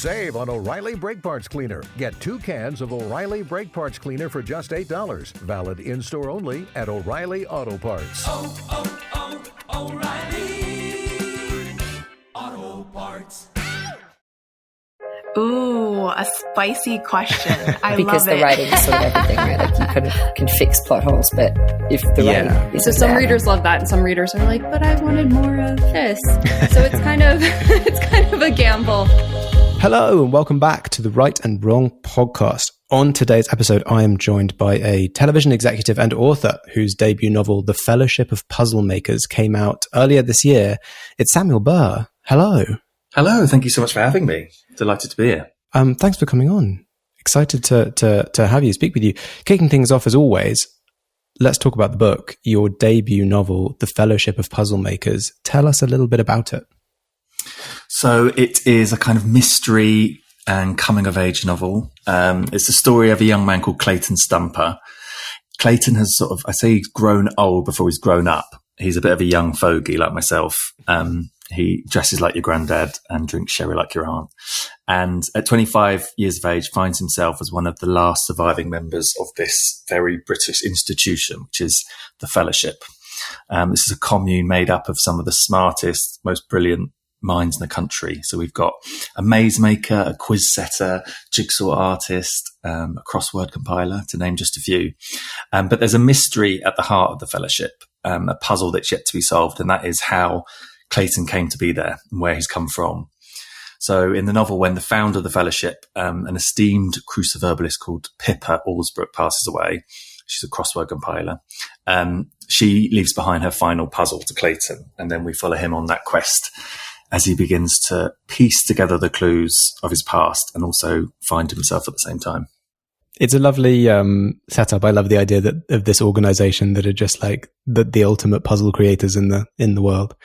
Save on O'Reilly Brake Parts Cleaner. Get 2 cans of O'Reilly Brake Parts Cleaner for just $8. Valid in-store only at O'Reilly Auto Parts. O'Reilly Auto Parts. Ooh, a spicy question. I because love the it. writing is sort of everything, right? Like you can fix plot holes, but if the writing isn't so some there, readers love that, and some readers are like, "But I wanted more of this." So it's kind of a gamble. Hello and welcome back to the Right and Wrong podcast. On today's episode, I am joined by a television executive and author whose debut novel, The Fellowship of Puzzlemakers, came out earlier this year. It's Samuel Burr. Hello. Hello, thank you so much for having me. Delighted to be here. Thanks for coming on. Excited to have you, speak with you. Kicking things off as always, let's talk about the book, your debut novel, The Fellowship of Puzzlemakers. Tell us a little bit about it. So it is a kind of mystery and coming-of-age novel. It's the story of a young man called Clayton Stumper. Clayton has sort of, I say he's grown old before he's grown up. He's a bit of a young fogey like myself. He dresses like your granddad and drinks sherry like your aunt. And at 25 years of age, finds himself as one of the last surviving members of this very British institution, which is the Fellowship. This is a commune made up of some of the smartest, most brilliant minds in the country. So we've got a maze maker, a quiz setter, jigsaw artist, a crossword compiler, to name just a few. But there's a mystery at the heart of the Fellowship, a puzzle that's yet to be solved, and that is how Clayton came to be there and where he's come from. So in the novel, when the founder of the Fellowship, an esteemed cruciverbalist called Pippa Allsbrook, passes away, she's a crossword compiler, she leaves behind her final puzzle to Clayton, and then we follow him on that quest as he begins to piece together the clues of his past and also find himself at the same time. It's a lovely setup. I love the idea of this organization that are just like the ultimate puzzle creators in the world.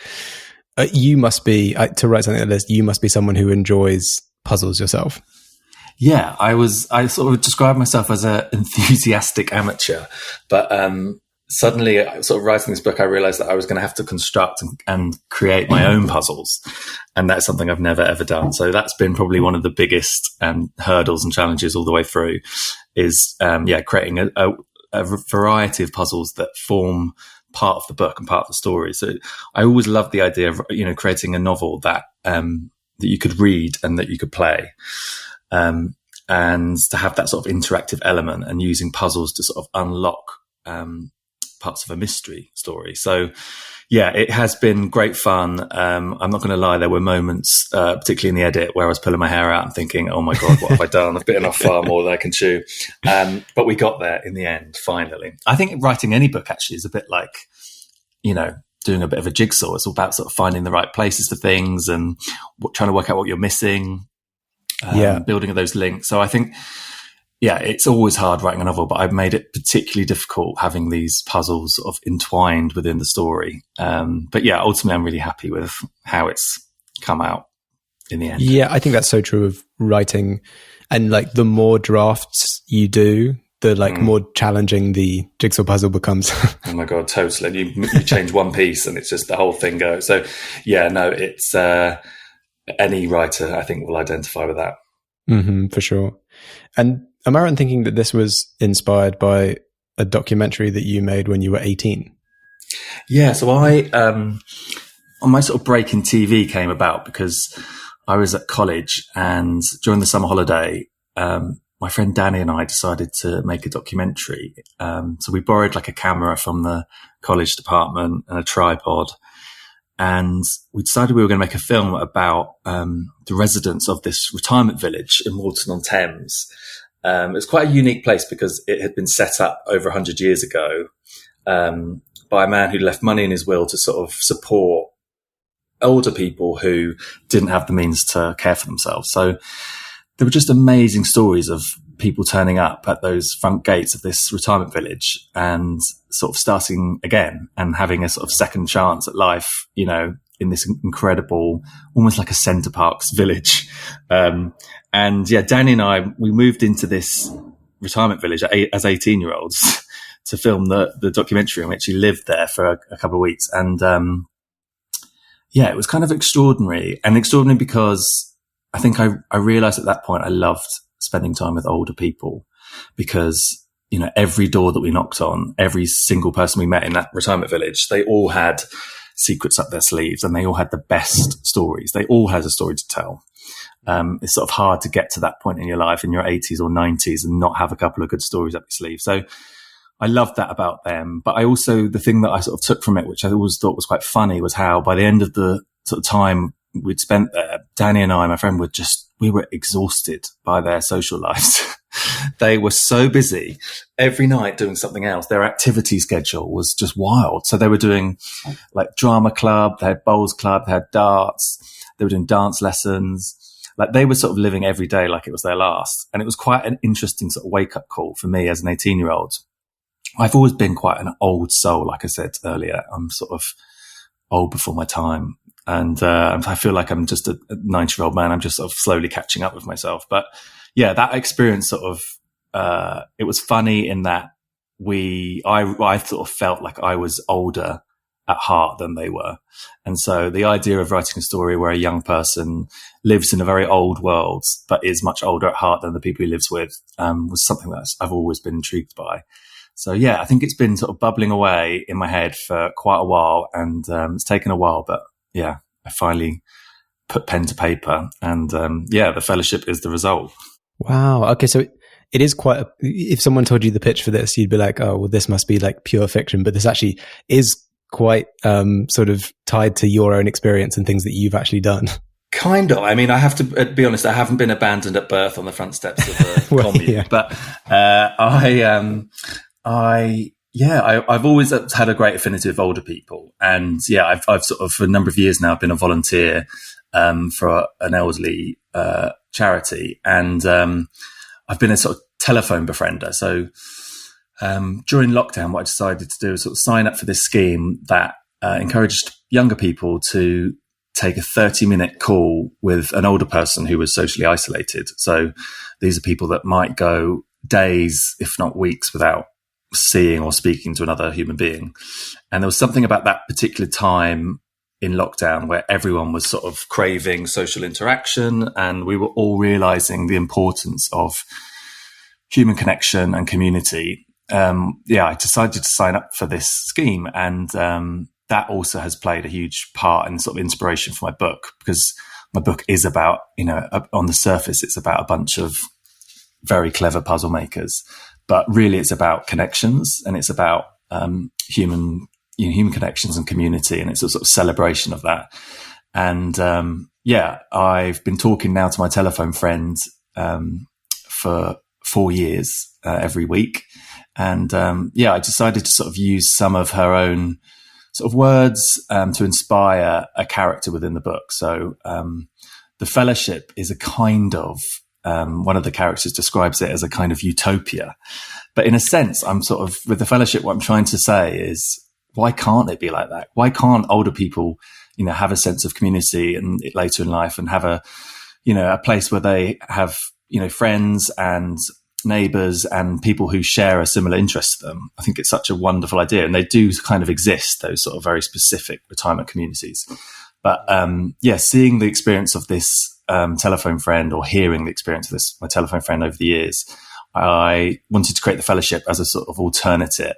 You must be, to write something like this, you must be someone who enjoys puzzles yourself. Yeah, I sort of describe myself as an enthusiastic amateur, but suddenly, sort of writing this book, I realized that I was going to have to construct and create my own puzzles. And that's something I've never, ever done. So that's been probably one of the biggest hurdles and challenges all the way through is, creating a variety of puzzles that form part of the book and part of the story. So I always loved the idea of, creating a novel that you could read and that you could play. And to have that sort of interactive element and using puzzles to sort of unlock, parts of a mystery story. So yeah, it has been great fun. I'm not going to lie, there were moments, particularly in the edit, where I was pulling my hair out and thinking, oh my God, what have I done? I've bitten off far more than I can chew. But we got there in the end, finally. I think writing any book actually is a bit like, doing a bit of a jigsaw. It's all about sort of finding the right places for things and trying to work out what you're missing, building those links. So I think, it's always hard writing a novel, but I've made it particularly difficult having these puzzles sort of entwined within the story. But ultimately I'm really happy with how it's come out in the end. Yeah, I think that's so true of writing. And like the more drafts you do, the more challenging the jigsaw puzzle becomes. Oh my God, totally. You change one piece and it's just the whole thing goes. So it's any writer I think will identify with that. Mm-hmm, for sure. And am I right in thinking that this was inspired by a documentary that you made when you were 18? Yeah, so I, on my sort of break in TV came about because I was at college and during the summer holiday, my friend Danny and I decided to make a documentary. So we borrowed like a camera from the college department and a tripod. And we decided we were going to make a film about the residents of this retirement village in Walton-on-Thames. It was quite a unique place because it had been set up over 100 years ago by a man who left money in his will to sort of support older people who didn't have the means to care for themselves. So there were just amazing stories of people turning up at those front gates of this retirement village and sort of starting again and having a sort of second chance at life, in this incredible, almost like a Center Parcs village. Danny and I, we moved into this retirement village as 18-year-olds to film the documentary, and we actually lived there for a couple of weeks. And it was kind of extraordinary because I think I realized at that point I loved spending time with older people because, you know, every door that we knocked on, every single person we met in that retirement village, they all had secrets up their sleeves and they all had the best stories. They all had a story to tell. It's sort of hard to get to that point in your life in your 80s or 90s and not have a couple of good stories up your sleeve. So I loved that about them. But I also, the thing that I sort of took from it, which I always thought was quite funny, was how by the end of the sort of time we'd spent there, Danny and I, my friend, we were exhausted by their social lives. They were so busy every night doing something else. Their activity schedule was just wild. So they were doing like drama club, they had bowls club, they had darts, they were doing dance lessons. Like they were sort of living every day like it was their last. And it was quite an interesting sort of wake up call for me as an 18-year-old. I've always been quite an old soul. Like I said earlier, I'm sort of old before my time. And I feel like I'm just a 90-year-old man. I'm just sort of slowly catching up with myself. But yeah, that experience sort of, it was funny in that I sort of felt like I was older at heart than they were. And so the idea of writing a story where a young person lives in a very old world, but is much older at heart than the people he lives with, was something that I've always been intrigued by. So yeah, I think it's been sort of bubbling away in my head for quite a while, and it's taken a while, but yeah, I finally put pen to paper, and the Fellowship is the result. Wow. Okay, so it is quite if someone told you the pitch for this, you'd be like, oh, well, this must be like pure fiction, but this actually is quite sort of tied to your own experience and things that you've actually done. Kind of. I mean, I have to be honest, I haven't been abandoned at birth on the front steps of a well, commune, yeah. But I've always had a great affinity with older people. And yeah, I've sort of for a number of years now been a volunteer for an elderly charity. And I've been a sort of telephone befriender. So during lockdown, what I decided to do was sort of sign up for this scheme that encouraged younger people to take a 30-minute call with an older person who was socially isolated. So these are people that might go days, if not weeks, without seeing or speaking to another human being. And there was something about that particular time in lockdown where everyone was sort of craving social interaction, and we were all realizing the importance of human connection and community. I decided to sign up for this scheme, and that also has played a huge part in sort of inspiration for my book, because my book is about, on the surface, it's about a bunch of very clever puzzle makers, but really it's about connections, and it's about human connections and community, and it's a sort of celebration of that. And I've been talking now to my telephone friend for 4 years every week, and I decided to sort of use some of her own sort of words to inspire a character within the book. So the Fellowship is a kind of one of the characters describes it as a kind of utopia. But in a sense, I'm sort of, with the Fellowship, what I'm trying to say is, why can't it be like that? Why can't older people, have a sense of community and later in life, and have a place where they have, friends and neighbors and people who share a similar interest to them? I think it's such a wonderful idea. And they do kind of exist, those sort of very specific retirement communities. But seeing the experience of this telephone friend, or hearing the experience of my telephone friend over the years, I wanted to create the Fellowship as a sort of alternative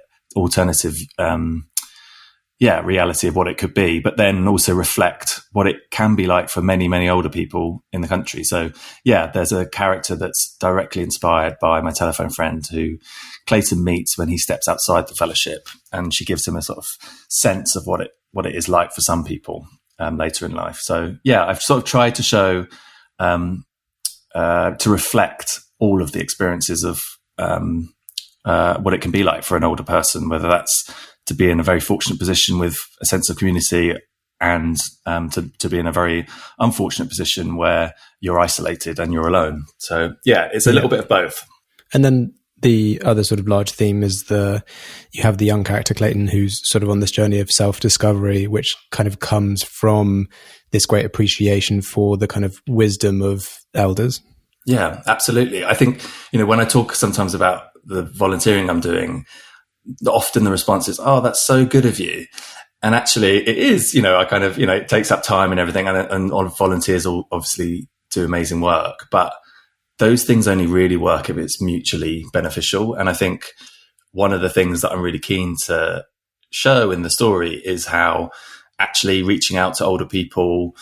reality of what it could be, but then also reflect what it can be like for many, many older people in the country. So there's a character that's directly inspired by my telephone friend who Clayton meets when he steps outside the Fellowship, and she gives him a sort of sense of what it is like for some people later in life. So I've sort of tried to show to reflect all of the experiences of what it can be like for an older person, whether that's to be in a very fortunate position with a sense of community, and to be in a very unfortunate position where you're isolated and you're alone. So it's a little bit of both. And then the other sort of large theme is you have the young character Clayton, who's sort of on this journey of self-discovery, which kind of comes from this great appreciation for the kind of wisdom of elders. Yeah, absolutely. I think, when I talk sometimes about the volunteering I'm doing, often the response is, oh, that's so good of you. And actually it is, I kind of, it takes up time and everything. And all volunteers will obviously do amazing work. But those things only really work if it's mutually beneficial. And I think one of the things that I'm really keen to show in the story is how actually reaching out to older people,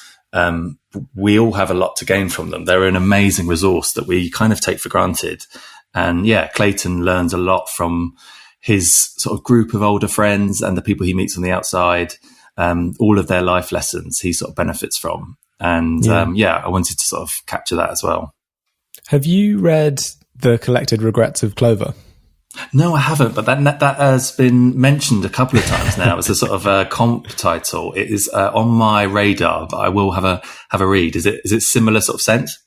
we all have a lot to gain from them. They're an amazing resource that we kind of take for granted. And yeah, Clayton learns a lot from his sort of group of older friends and the people he meets on the outside. All of their life lessons he sort of benefits from. And I wanted to sort of capture that as well. Have you read The Collected Regrets of Clover? No, I haven't, but that has been mentioned a couple of times now. It's a sort of a comp title. It is on my radar, but I will have a read. Is it similar sort of sense?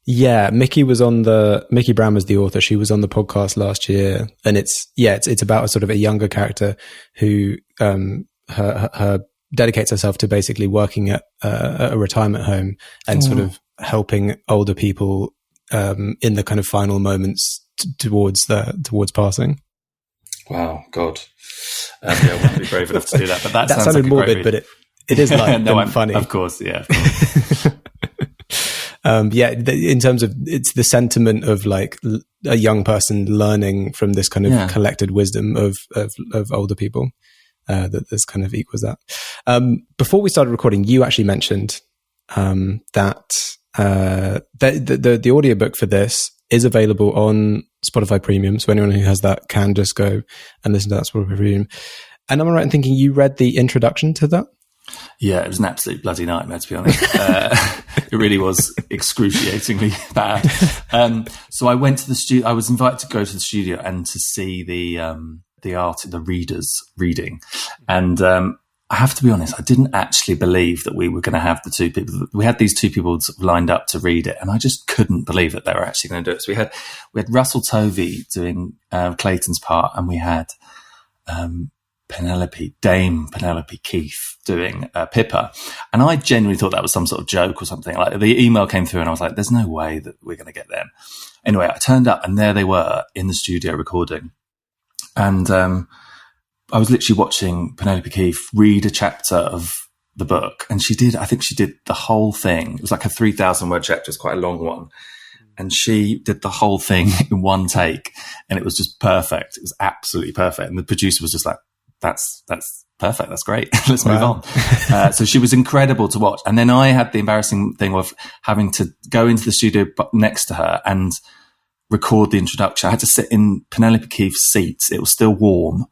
Yeah, Mickey Brown was the author. She was on the podcast last year, and it's about a sort of a younger character who her dedicates herself to basically working at a retirement home and sort of helping older people in the kind of final moments towards passing. Wow, God. I wouldn't be brave enough to do that, but that sounded like morbid, but it is light and funny. Of course, yeah. In terms of, it's the sentiment of like a young person learning from this kind of collected wisdom of older people that this kind of equals that. Before we started recording, you actually mentioned that the audiobook for this is available on Spotify Premium. So anyone who has that can just go and listen to that Spotify Premium. And am I right in thinking you read the introduction to that? Yeah, it was an absolute bloody nightmare, to be honest. It really was excruciatingly bad. So I went to the studio. I was invited to go to the studio and to see the readers reading. And I have to be honest, I didn't actually believe that we were going to have the two people. We had these two people sort of lined up to read it, and I just couldn't believe that they were actually going to do it. So we had Russell Tovey doing Clayton's part, and we had Dame Penelope Keith doing Pippa. And I genuinely thought that was some sort of joke or something. Like, the email came through, and I was like, "There's no way that we're going to get them." Anyway, I turned up, and there they were in the studio recording, and I was literally watching Penelope Keith read a chapter of the book, and I think she did the whole thing. It was like a 3,000 word chapter. It's quite a long one. And she did the whole thing in one take, and it was just perfect. It was absolutely perfect. And the producer was just like, that's perfect. That's great. Let's move on. So she was incredible to watch. And then I had the embarrassing thing of having to go into the studio next to her and record the introduction. I had to sit in Penelope Keith's seat. It was still warm.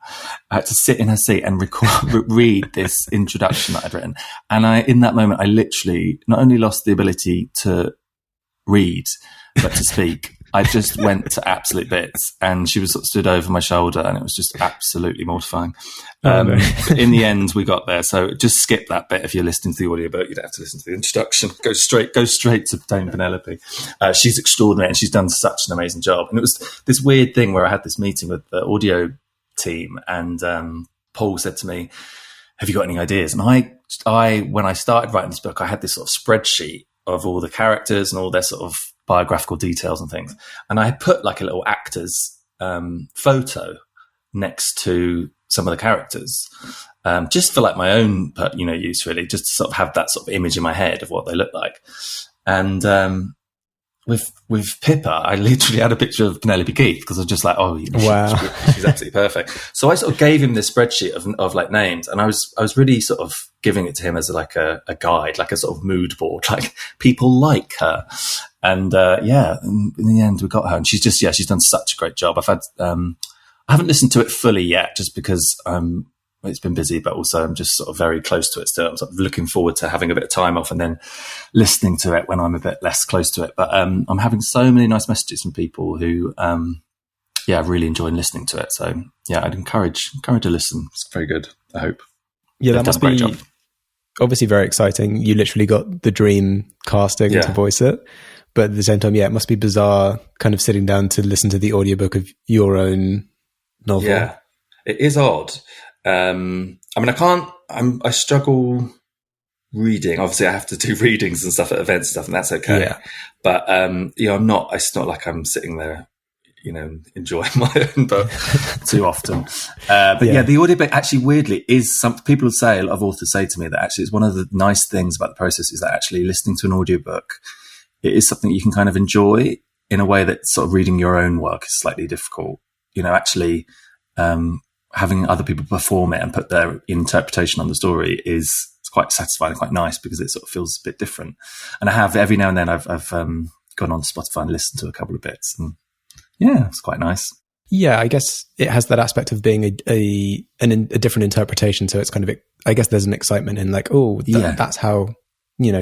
I had to sit in her seat and read this introduction that I'd written. And in that moment, I literally not only lost the ability to read, but to speak. I just went to absolute bits, and she was sort of stood over my shoulder, and it was just absolutely mortifying. But in the end, we got there. So just skip that bit if you're listening to the audiobook. You don't have to listen to the introduction. Go straight to Dame Penelope. She's extraordinary, and she's done such an amazing job. And it was this weird thing where I had this meeting with the audio team, and Paul said to me, "Have you got any ideas?" And I when I started writing this book, I had this sort of spreadsheet of all the characters and all their sort of biographical details and things. And I had put like a little actor's photo next to some of the characters, just for like my own, use really, just to sort of have that sort of image in my head of what they look like. And with Pippa, I literally had a picture of Penelope Keith, because I was just like, wow, she's absolutely perfect. So I sort of gave him this spreadsheet of like names, and I was really sort of giving it to him as like a guide, like a sort of mood board, like people like her. And in the end we got her, and she's done such a great job. I haven't listened to it fully yet, just because it's been busy, but also I'm just sort of very close to it still. I'm sort of looking forward to having a bit of time off and then listening to it when I'm a bit less close to it. But I'm having so many nice messages from people who really enjoying listening to it. So yeah, I'd encourage to listen. It's very good, I hope. Yeah, that must be obviously very exciting. You literally got the dream casting to voice it. But at the same time, it must be bizarre kind of sitting down to listen to the audiobook of your own novel. Yeah, it is odd. I struggle reading. Obviously, I have to do readings and stuff at events and stuff, and that's okay. Yeah. But, it's not like I'm sitting there, enjoying my own book too often. The audiobook actually weirdly is something people would say, a lot of authors say to me that actually it's one of the nice things about the process is that actually listening to an audiobook it is something you can kind of enjoy in a way that sort of reading your own work is slightly difficult. Actually, having other people perform it and put their interpretation on the story is quite satisfying and quite nice, because it sort of feels a bit different. And I have every now and then I've gone on Spotify and listened to a couple of bits, and yeah, it's quite nice. Yeah, I guess it has that aspect of being a different interpretation. So it's kind of, I guess there's an excitement in like, that's how,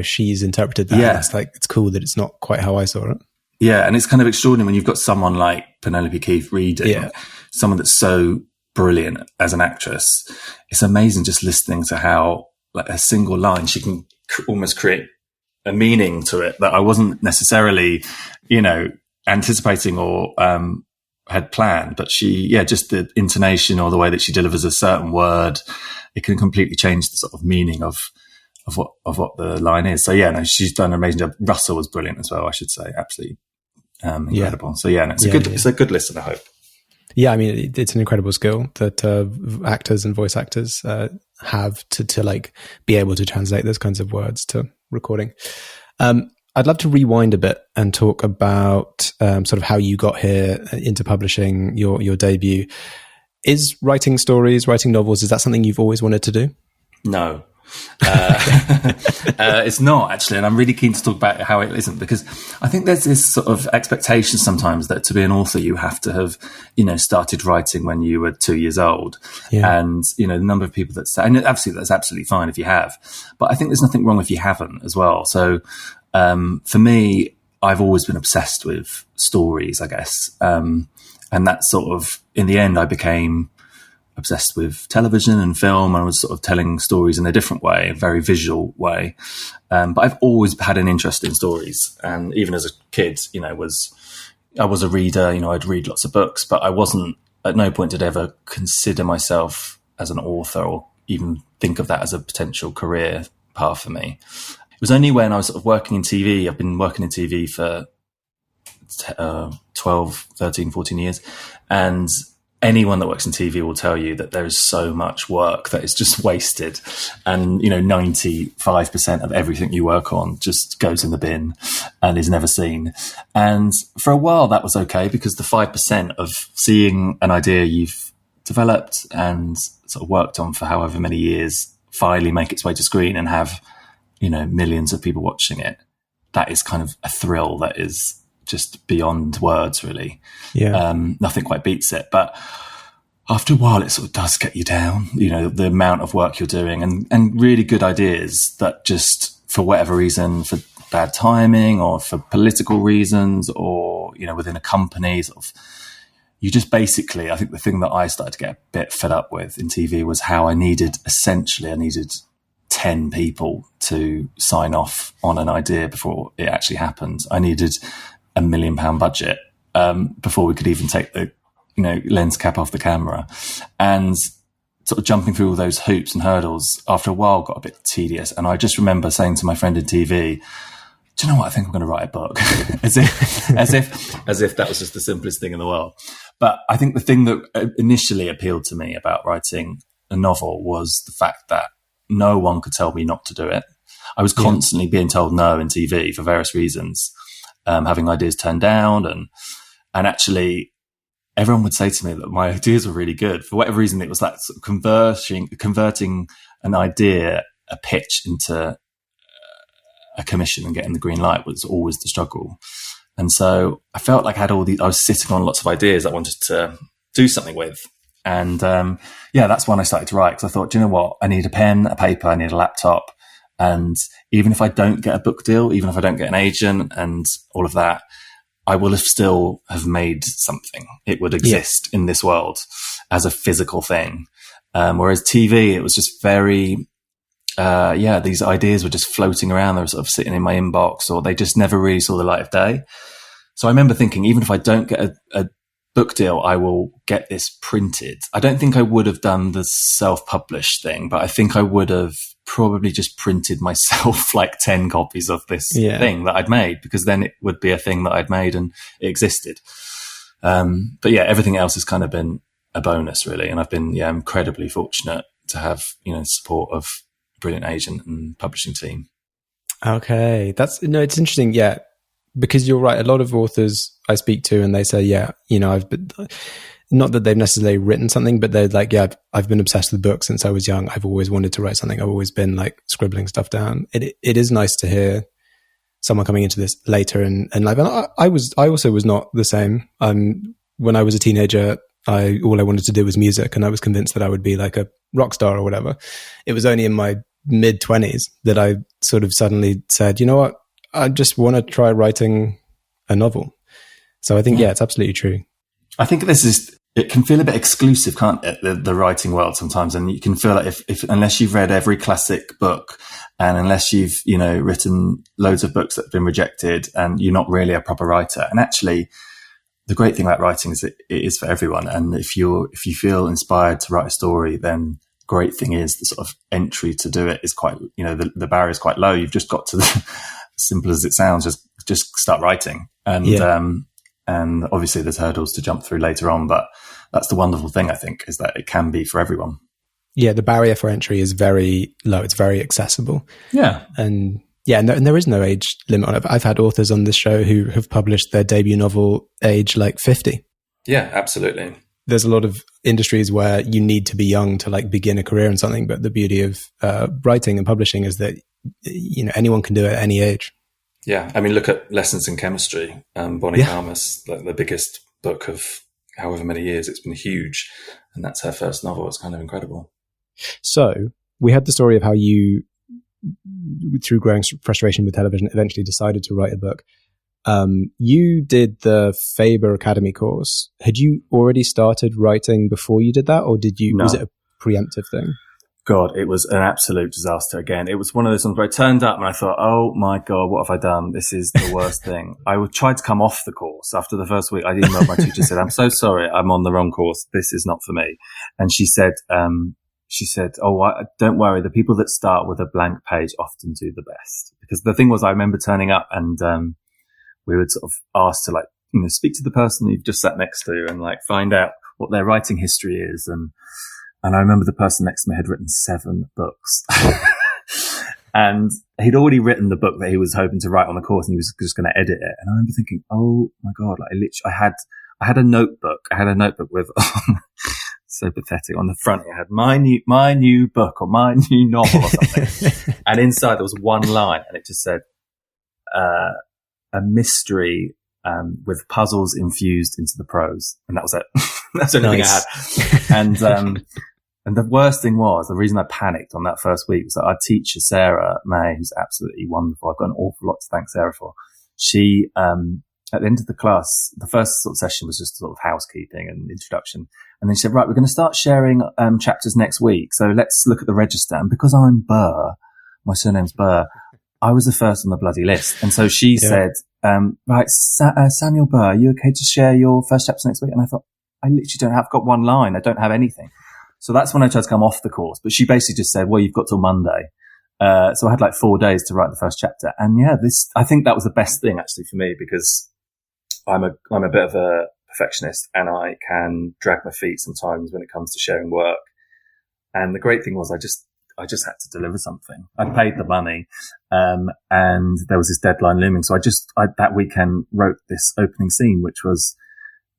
she's interpreted that. Yeah. It's like, it's cool that it's not quite how I saw it. Yeah. And it's kind of extraordinary when you've got someone like Penelope Keith reading, someone that's so brilliant as an actress. It's amazing just listening to how, like, a single line, she can almost create a meaning to it that I wasn't necessarily, anticipating or, had planned, but just the intonation or the way that she delivers a certain word, it can completely change the sort of meaning of what the line is. So she's done an amazing job. Russell was brilliant as well, I should say. Absolutely incredible. So it's a good listen, I hope. Yeah, I mean, it's an incredible skill that actors and voice actors have to like be able to translate those kinds of words to recording. I'd love to rewind a bit and talk about sort of how you got here into publishing your debut. Is writing stories, writing novels, is that something you've always wanted to do? No. It's not, actually, and I'm really keen to talk about how it isn't, because I think there's this sort of expectation sometimes that to be an author you have to have started writing when you were 2 years old, and the number of people that say, and absolutely that's absolutely fine if you have, but I think there's nothing wrong if you haven't as well. So for me, I've always been obsessed with stories, I guess, and that sort of, in the end, I became obsessed with television and film, and I was sort of telling stories in a different way, a very visual way. But I've always had an interest in stories. And even as a kid, I was a reader, I'd read lots of books, but I wasn't, at no point did I ever consider myself as an author or even think of that as a potential career path for me. It was only when I was sort of working in TV, I've been working in TV for 12, 13, 14 years. And anyone that works in TV will tell you that there is so much work that is just wasted. And, 95% of everything you work on just goes in the bin and is never seen. And for a while that was okay, because the 5% of seeing an idea you've developed and sort of worked on for however many years finally make its way to screen and have, millions of people watching it, that is kind of a thrill that is just beyond words, really. Yeah. Nothing quite beats it. But after a while, it sort of does get you down, the amount of work you're doing and really good ideas that just, for whatever reason, for bad timing or for political reasons or, within a company, sort of, you just basically, I think the thing that I started to get a bit fed up with in TV was how I needed 10 people to sign off on an idea before it actually happened. I needed £1 million budget before we could even take the lens cap off the camera, and sort of jumping through all those hoops and hurdles after a while got a bit tedious. And I just remember saying to my friend in TV, do you know what, I think I'm going to write a book. as if that was just the simplest thing in the world. But I think the thing that initially appealed to me about writing a novel was the fact that no one could tell me not to do it. I was constantly being told no in TV for various reasons, having ideas turned down, and actually everyone would say to me that my ideas were really good. For whatever reason, it was that sort of converting an idea, a pitch, into a commission and getting the green light was always the struggle. And so I felt like I was sitting on lots of ideas I wanted to do something with. And that's when I started to write, because I thought, do you know what? I need a pen, a paper, I need a laptop. And even if I don't get a book deal, even if I don't get an agent and all of that, I will still have made something. It would exist in this world as a physical thing. Whereas TV, it was just very, these ideas were just floating around. They were sort of sitting in my inbox, or they just never really saw the light of day. So I remember thinking, even if I don't get a book deal, I will get this printed. I don't think I would have done the self-published thing, but I think I would have probably just printed myself like 10 copies of this thing that I'd made, because then it would be a thing that I'd made and it existed. But everything else has kind of been a bonus, really. And I've been incredibly fortunate to have support of a brilliant agent and publishing team. Okay, it's interesting. because you're right. A lot of authors I speak to, and they say, yeah, I've been, not that they've necessarily written something, but they're like, yeah, I've been obsessed with books since I was young. I've always wanted to write something. I've always been like scribbling stuff down. It is nice to hear someone coming into this later in life. And I also was not the same. When I was a teenager, all I wanted to do was music, and I was convinced that I would be like a rock star or whatever. It was only in my mid-20s that I sort of suddenly said, you know what, I just want to try writing a novel. So I think, yeah, it's absolutely true. I think it can feel a bit exclusive, can't it? The writing world sometimes. And you can feel like if unless you've read every classic book, and unless you've, written loads of books that have been rejected, and you're not really a proper writer. And actually, the great thing about writing is that it is for everyone. And if you feel inspired to write a story, then great thing is the sort of entry to do it is quite, the barrier is quite low. You've just got to, as simple as it sounds, just start writing. And obviously there's hurdles to jump through later on, but that's the wonderful thing, I think, is that it can be for everyone. Yeah, the barrier for entry is very low. It's very accessible. Yeah. And there is no age limit on it. I've had authors on this show who have published their debut novel age like 50. Yeah, absolutely. There's a lot of industries where you need to be young to like begin a career in something, but the beauty of writing and publishing is that anyone can do it at any age. Yeah, I mean, look at Lessons in Chemistry, Bonnie Kalmus, like the biggest book of however many years. It's been huge, and that's her first novel. It's kind of incredible. So we had the story of how you, through growing frustration with television, eventually decided to write a book. You did the Faber Academy course. Had you already started writing before you did that, or was it a preemptive thing? God, it was an absolute disaster again. It was one of those ones where I turned up and I thought, oh my God, what have I done? This is the worst thing. I tried to come off the course after the first week. I emailed my teacher, said, I'm so sorry, I'm on the wrong course. This is not for me. And she said, don't worry. The people that start with a blank page often do the best. Because the thing was, I remember turning up and, we were sort of asked to speak to the person you've just sat next to and find out what their writing history is. And I remember the person next to me had written 7 books. And he'd already written the book that he was hoping to write on the course, and he was just going to edit it. And I remember thinking, oh my God, I had a notebook. I had a notebook with, so pathetic. On the front, it had my new book or my new novel or something. And inside there was one line, and it just said, a mystery, with puzzles infused into the prose. And that was it. That's the only thing I had. And the worst thing was, the reason I panicked on that first week was that our teacher, Sarah May, who's absolutely wonderful. I've got an awful lot to thank Sarah for. She, at the end of the class, the first sort of session was just sort of housekeeping and introduction. And then she said, right, we're going to start sharing, chapters next week. So let's look at the register. And because I'm Burr, my surname's Burr, I was the first on the bloody list. And so she said, right, Samuel Burr, are you okay to share your first chapter next week? And I thought, I literally got one line. I don't have anything. So that's when I tried to come off the course. But she basically just said, well, you've got till Monday. So I had 4 days to write the first chapter. And I think that was the best thing actually for me, because I'm a bit of a perfectionist, and I can drag my feet sometimes when it comes to sharing work. And the great thing was I just had to deliver something. I'd paid the money, and there was this deadline looming. So I that weekend wrote this opening scene, which was,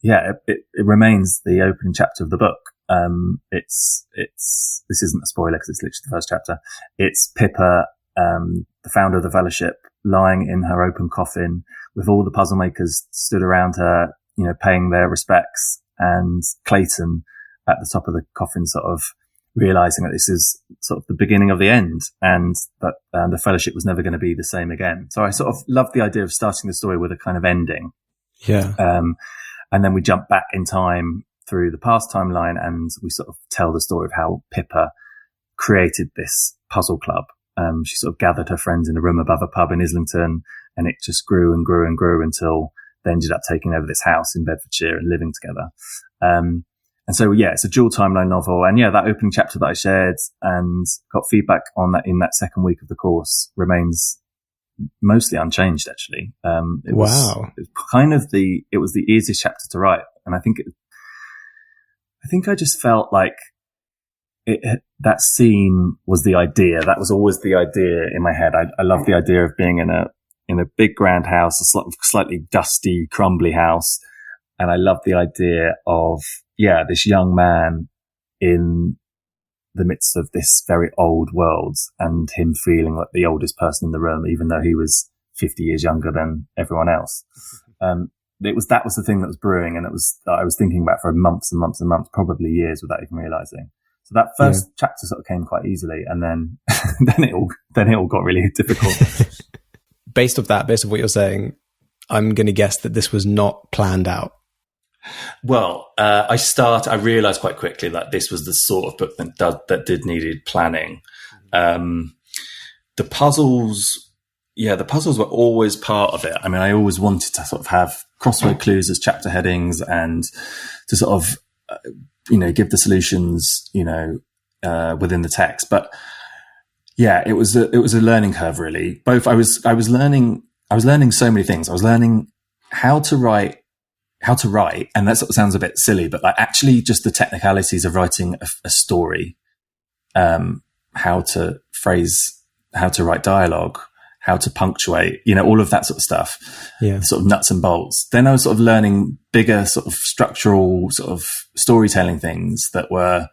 it remains the opening chapter of the book. This isn't a spoiler because it's literally the first chapter. It's Pippa, the founder of the Fellowship, lying in her open coffin with all the Puzzlemakers stood around her, paying their respects, and Clayton at the top of the coffin sort of realizing that this is sort of the beginning of the end, and that the Fellowship was never going to be the same again. So I sort of loved the idea of starting the story with a kind of ending. Yeah. And then we jump back in time through the past timeline, and we sort of tell the story of how Pippa created this puzzle club. She sort of gathered her friends in a room above a pub in Islington, and it just grew and grew and grew until they ended up taking over this house in Bedfordshire and living together. And so, it's a dual timeline novel. And that opening chapter that I shared and got feedback on that in that second week of the course remains mostly unchanged, actually. It was the easiest chapter to write. And I think I just felt like that scene was the idea. That was always the idea in my head. I love the idea of being in in a big grand house, a slightly dusty, crumbly house. And I loved the idea of, this young man in the midst of this very old world and him feeling like the oldest person in the room, even though he was 50 years younger than everyone else. That was the thing that was brewing, and I was thinking about for months and months and months, probably years, without even realizing. So that first chapter sort of came quite easily, and then it all got really difficult. Based off what you're saying, I'm going to guess that this was not planned out. Well, I realized quite quickly that this was the sort of book that needed planning. The puzzles were always part of it. I mean, I always wanted to sort of have crossword clues as chapter headings and to sort of, give the solutions, within the text. But it was a learning curve, really. Both I was learning so many things. I was learning how to write, and that sort of sounds a bit silly, but like actually just the technicalities of writing a story, how to phrase, how to write dialogue, how to punctuate, all of that sort of stuff, sort of nuts and bolts. Then I was sort of learning bigger sort of structural sort of storytelling things that were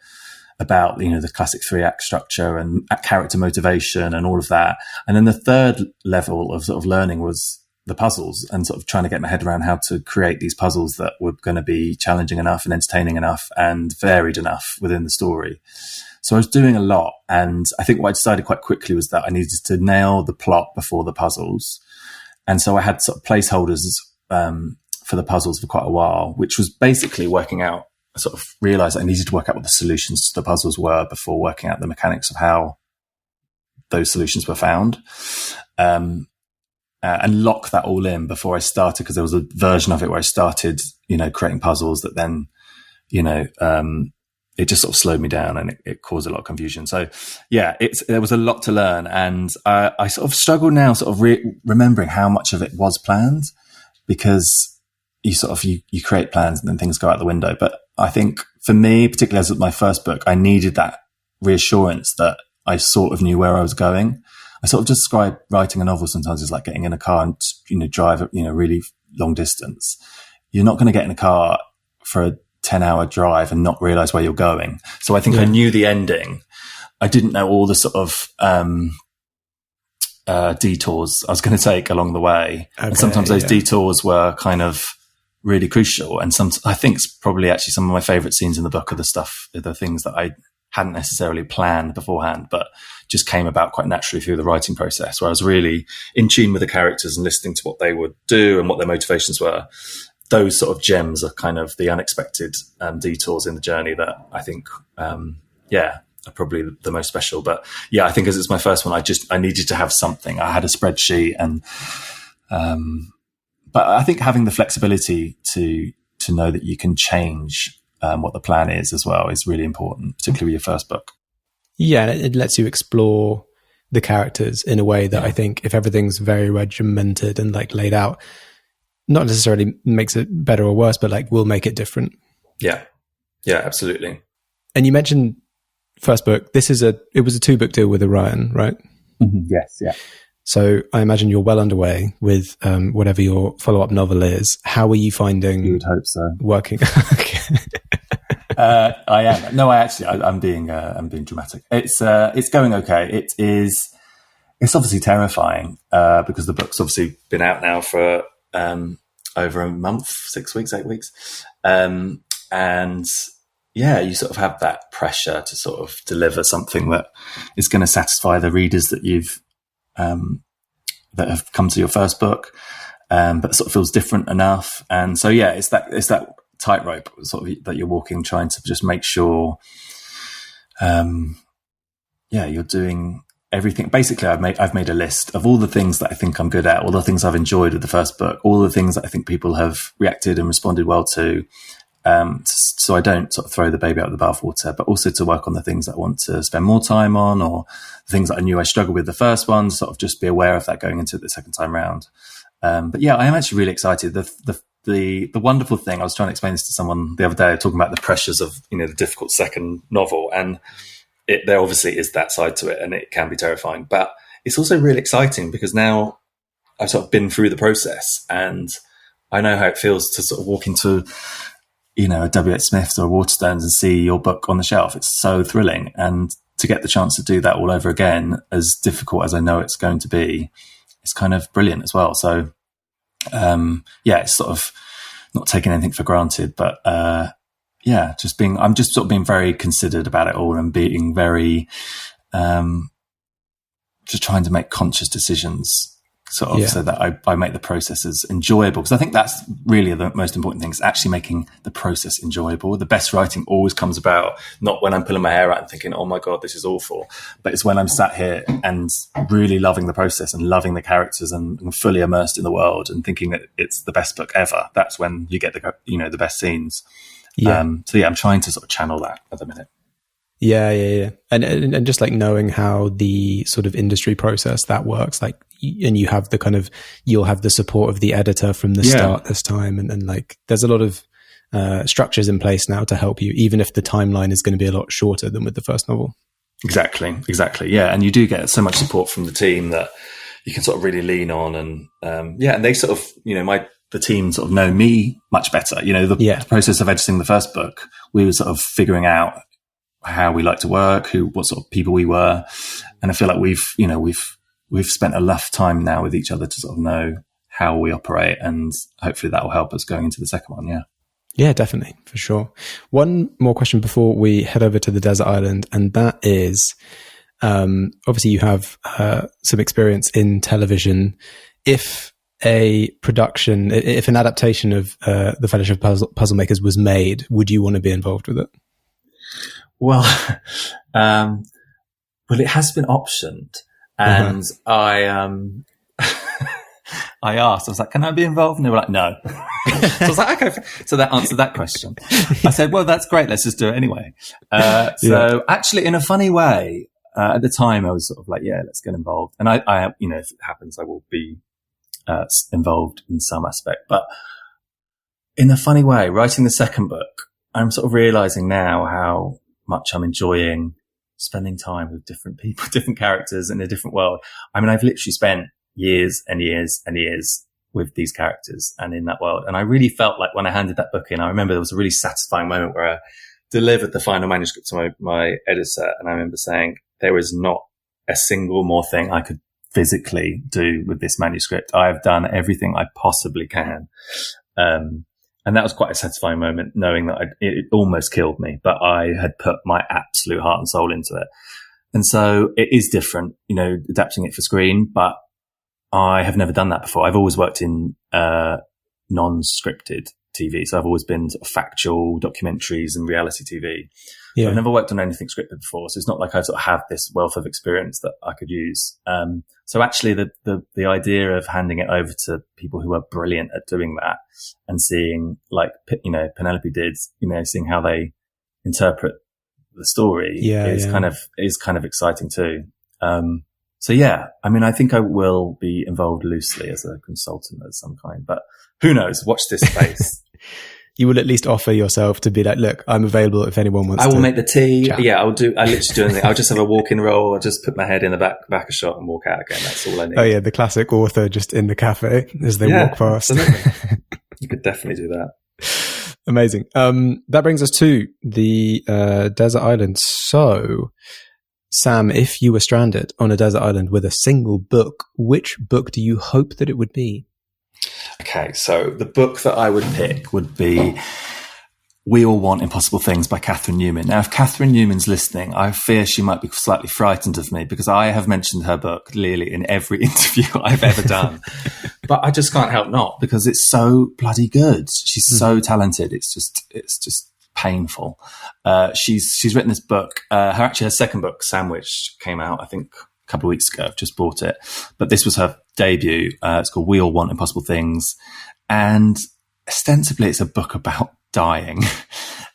about, the classic 3-act structure and character motivation and all of that. And then the third level of sort of learning was the puzzles, and sort of trying to get my head around how to create these puzzles that were going to be challenging enough and entertaining enough and varied enough within the story. So I was doing a lot, and I think what I decided quite quickly was that I needed to nail the plot before the puzzles. And so I had sort of placeholders for the puzzles for quite a while, which was basically working out, I sort of realized I needed to work out what the solutions to the puzzles were before working out the mechanics of how those solutions were found. And lock that all in before I started, because there was a version of it where I started, creating puzzles that then, it just sort of slowed me down, and it caused a lot of confusion. So there was a lot to learn, and I sort of struggle now sort of remembering how much of it was planned, because you create plans and then things go out the window. But I think for me, particularly as my first book, I needed that reassurance that I sort of knew where I was going. I sort of describe writing a novel sometimes as like getting in a car and, drive, really long distance. You're not going to get in a car for a 10-hour drive and not realize where you're going. So I think I knew the ending. I didn't know all the sort of, detours I was going to take along the way. Okay, and sometimes those detours were kind of really crucial. And I think it's probably actually some of my favorite scenes in the book are the things that I hadn't necessarily planned beforehand, but just came about quite naturally through the writing process, where I was really in tune with the characters and listening to what they would do and what their motivations were. Those sort of gems are kind of the unexpected detours in the journey that I think, are probably the most special. But I think as it's my first one, I needed to have something. I had a spreadsheet, and but I think having the flexibility to know that you can change what the plan is as well is really important, particularly with your first book. Yeah, it lets you explore the characters in a way that I think if everything's very regimented and like laid out, not necessarily makes it better or worse, but like will make it different. Yeah, absolutely. And you mentioned first book. It was a 2-book deal with Orion, right? Mm-hmm. Yes, yeah. So I imagine you're well underway with whatever your follow-up novel is. How are you finding? You would hope so. Working. I am. No, I'm being dramatic. It's going okay. It's obviously terrifying, because the book's obviously been out now for, over a month, 6 weeks, 8 weeks. And you sort of have that pressure to sort of deliver something that is going to satisfy the readers that you've, that have come to your first book, but sort of feels different enough. And so, it's that tightrope sort of that you're walking, trying to just make sure, you're doing everything. Basically, I've made a list of all the things that I think I'm good at, all the things I've enjoyed with the first book, all the things that I think people have reacted and responded well to. So I don't sort of throw the baby out with the bathwater, but also to work on the things that I want to spend more time on, or the things that I knew I struggled with the first one, sort of just be aware of that going into the second time round. But I am actually really excited. The wonderful thing, I was trying to explain this to someone the other day, talking about the pressures of, the difficult second novel, and there obviously is that side to it, and it can be terrifying, but it's also really exciting because now I've sort of been through the process, and I know how it feels to sort of walk into, you know, a W.H. Smith's or a Waterstones and see your book on the shelf. It's so thrilling. And to get the chance to do that all over again, as difficult as I know it's going to be, it's kind of brilliant as well. So, it's sort of not taking anything for granted, but, I'm just sort of being very considered about it all and being very, just trying to make conscious decisions so that I make the processes enjoyable. Because I think that's really the most important thing, is actually making the process enjoyable. The best writing always comes about not when I'm pulling my hair out and thinking, oh my God, this is awful, but it's when I'm sat here and really loving the process and loving the characters and fully immersed in the world and thinking that it's the best book ever. That's when you get the best scenes. Yeah. I'm trying to sort of channel that at the minute. Yeah. And just like knowing how the sort of industry process that works, like, and you have the kind of, you'll have the support of the editor from the start this time. And like, there's a lot of structures in place now to help you, even if the timeline is going to be a lot shorter than with the first novel. Exactly. Yeah. And you do get so much support from the team that you can sort of really lean on. And and they sort of, you know, the team sort of know me much better. You know, the process of editing the first book, we were sort of figuring out how we like to work, what sort of people we were. And I feel like we've spent enough time now with each other to sort of know how we operate, and hopefully that will help us going into the second one. Yeah. Yeah, definitely. For sure. One more question before we head over to the desert island. And that is, obviously you have some experience in television. If an adaptation of the Fellowship of Puzzlemakers was made, would you want to be involved with it? Well, it has been optioned, and I asked, I was like, can I be involved? And they were like, no. So I was like, okay. So that answered that question. I said, well, that's great. Let's just do it anyway. Actually, in a funny way, at the time I was sort of like, yeah, let's get involved. And I you know, if it happens, I will be involved in some aspect. But in a funny way, writing the second book, I'm sort of realizing now how much I'm enjoying spending time with different people, different characters in a different world. I mean, I've literally spent years and years and years with these characters and in that world. And I really felt like when I handed that book in, I remember there was a really satisfying moment where I delivered the final manuscript to my editor. And I remember saying, there is not a single more thing I could physically do with this manuscript. I have done everything I possibly can. And that was quite a satisfying moment, knowing that it almost killed me, but I had put my absolute heart and soul into it. And so it is different, you know, adapting it for screen, but I have never done that before. I've always worked in non-scripted TV. So I've always been sort of factual documentaries and reality TV. So I've never worked on anything scripted before. So it's not like I sort of have this wealth of experience that I could use. So actually the idea of handing it over to people who are brilliant at doing that and seeing, like, you know, Penelope did, you know, seeing how they interpret the story is kind of exciting too. So yeah, I mean, I think I will be involved loosely as a consultant of some kind, but who knows? Watch this space. You will at least offer yourself to be like, look, I'm available if anyone wants to. I will make the tea. Chat. Yeah, I literally do anything. I'll just have a walk-in role. I'll just put my head in the back of shot and walk out again. That's all I need. Oh yeah, the classic author just in the cafe as they walk past. You could definitely do that. Amazing. That brings us to the desert island. So, Sam, if you were stranded on a desert island with a single book, which book do you hope that it would be? Okay, so the book that I would pick would be We All Want Impossible Things by Catherine Newman. Now, if Catherine Newman's listening, I fear she might be slightly frightened of me because I have mentioned her book clearly in every interview I've ever done. But I just can't help not, because it's so bloody good. She's so talented. It's just painful. She's written this book. Her second book, Sandwich, came out, I think, a couple of weeks ago. I've just bought it. But this was her debut. It's called We All Want Impossible Things. And ostensibly it's a book about dying.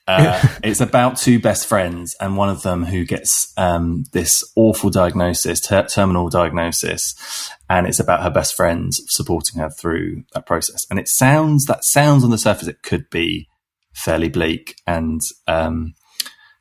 It's about two best friends and one of them who gets this awful diagnosis, terminal diagnosis, and it's about her best friend supporting her through that process. And that sounds on the surface, it could be fairly bleak and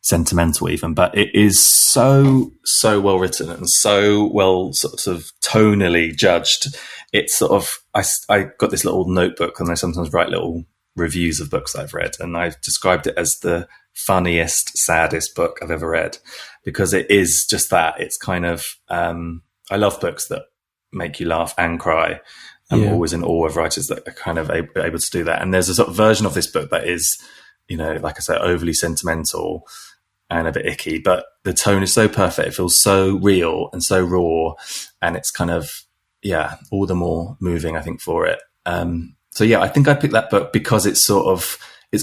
sentimental even, but it is so well written and so well sort of tonally judged. It's sort of, I got this little notebook and I sometimes write little reviews of books I've read, and I've described it as the funniest, saddest book I've ever read, because it is just that. It's kind of, I love books that make you laugh and cry. I'm always in awe of writers that are kind of able to do that. And there's a sort of version of this book that is, you know, like I said, overly sentimental and a bit icky, but the tone is so perfect. It feels so real and so raw, and it's kind of, all the more moving, I think, for it. So I think I picked that book because it's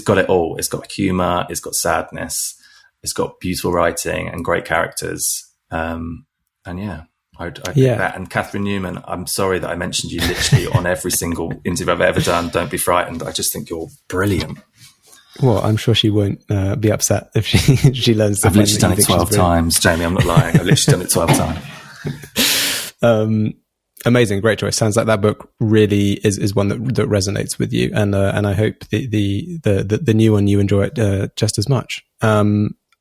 got it all. It's got humor, it's got sadness, it's got beautiful writing and great characters. I'd pick that. And Catherine Newman, I'm sorry that I mentioned you literally on every single interview I've ever done. Don't be frightened. I just think you're brilliant. Well, I'm sure she won't be upset if she learns. I've literally done it 12 times, Jamie. I'm not lying. I've literally done it 12 times. Amazing, great choice. Sounds like that book really is one that resonates with you, and I hope the new one you enjoy it just as much.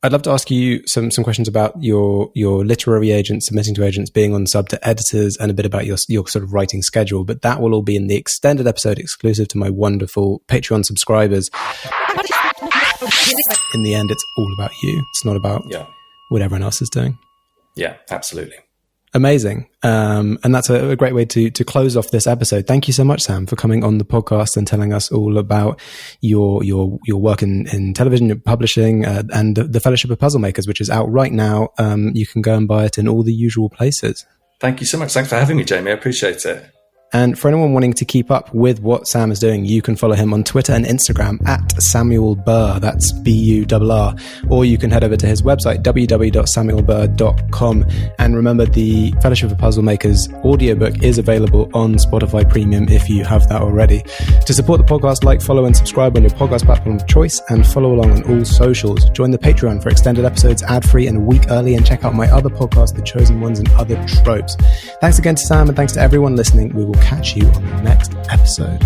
I'd love to ask you some questions about your literary agent, submitting to agents, being on sub to editors, and a bit about your sort of writing schedule. But that will all be in the extended episode exclusive to my wonderful Patreon subscribers. In the end, it's all about you. It's not about what everyone else is doing. Yeah, absolutely. Amazing. And that's a great way to close off this episode. Thank you so much, Sam, for coming on the podcast and telling us all about your work in television, publishing, and the Fellowship of Puzzlemakers, which is out right now. You can go and buy it in all the usual places. Thank you so much. Thanks for having me, Jamie. I appreciate it. And for anyone wanting to keep up with what Sam is doing, you can follow him on Twitter and Instagram at Samuel Burr. That's BURR. Or you can head over to his website, www.samuelburr.com. And remember, the Fellowship of Puzzlemakers audiobook is available on Spotify Premium if you have that already. To support the podcast, like, follow, and subscribe on your podcast platform of choice, and follow along on all socials. Join the Patreon for extended episodes ad-free and a week early, and check out my other podcast, The Chosen Ones and Other Tropes. Thanks again to Sam, and thanks to everyone listening. We will catch you on the next episode.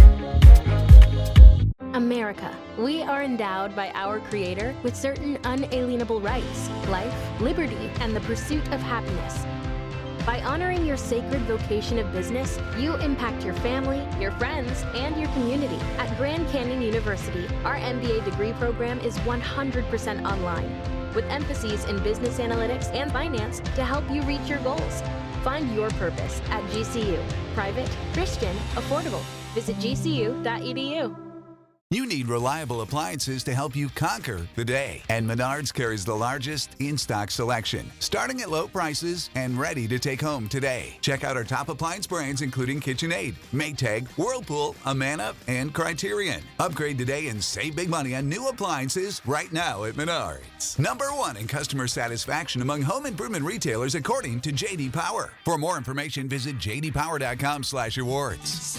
America. We are endowed by our Creator with certain unalienable rights: life, liberty, and the pursuit of happiness. By honoring your sacred vocation of business, you impact your family, your friends, and your community. At Grand Canyon University, our MBA degree program is 100% online, with emphases in business analytics and finance to help you reach your goals. Find your purpose at GCU. Private, Christian, affordable. Visit gcu.edu. You need reliable appliances to help you conquer the day. And Menards carries the largest in-stock selection, starting at low prices and ready to take home today. Check out our top appliance brands, including KitchenAid, Maytag, Whirlpool, Amana, and Criterion. Upgrade today and save big money on new appliances right now at Menards. #1 in customer satisfaction among home improvement retailers, according to J.D. Power. For more information, visit jdpower.com/awards.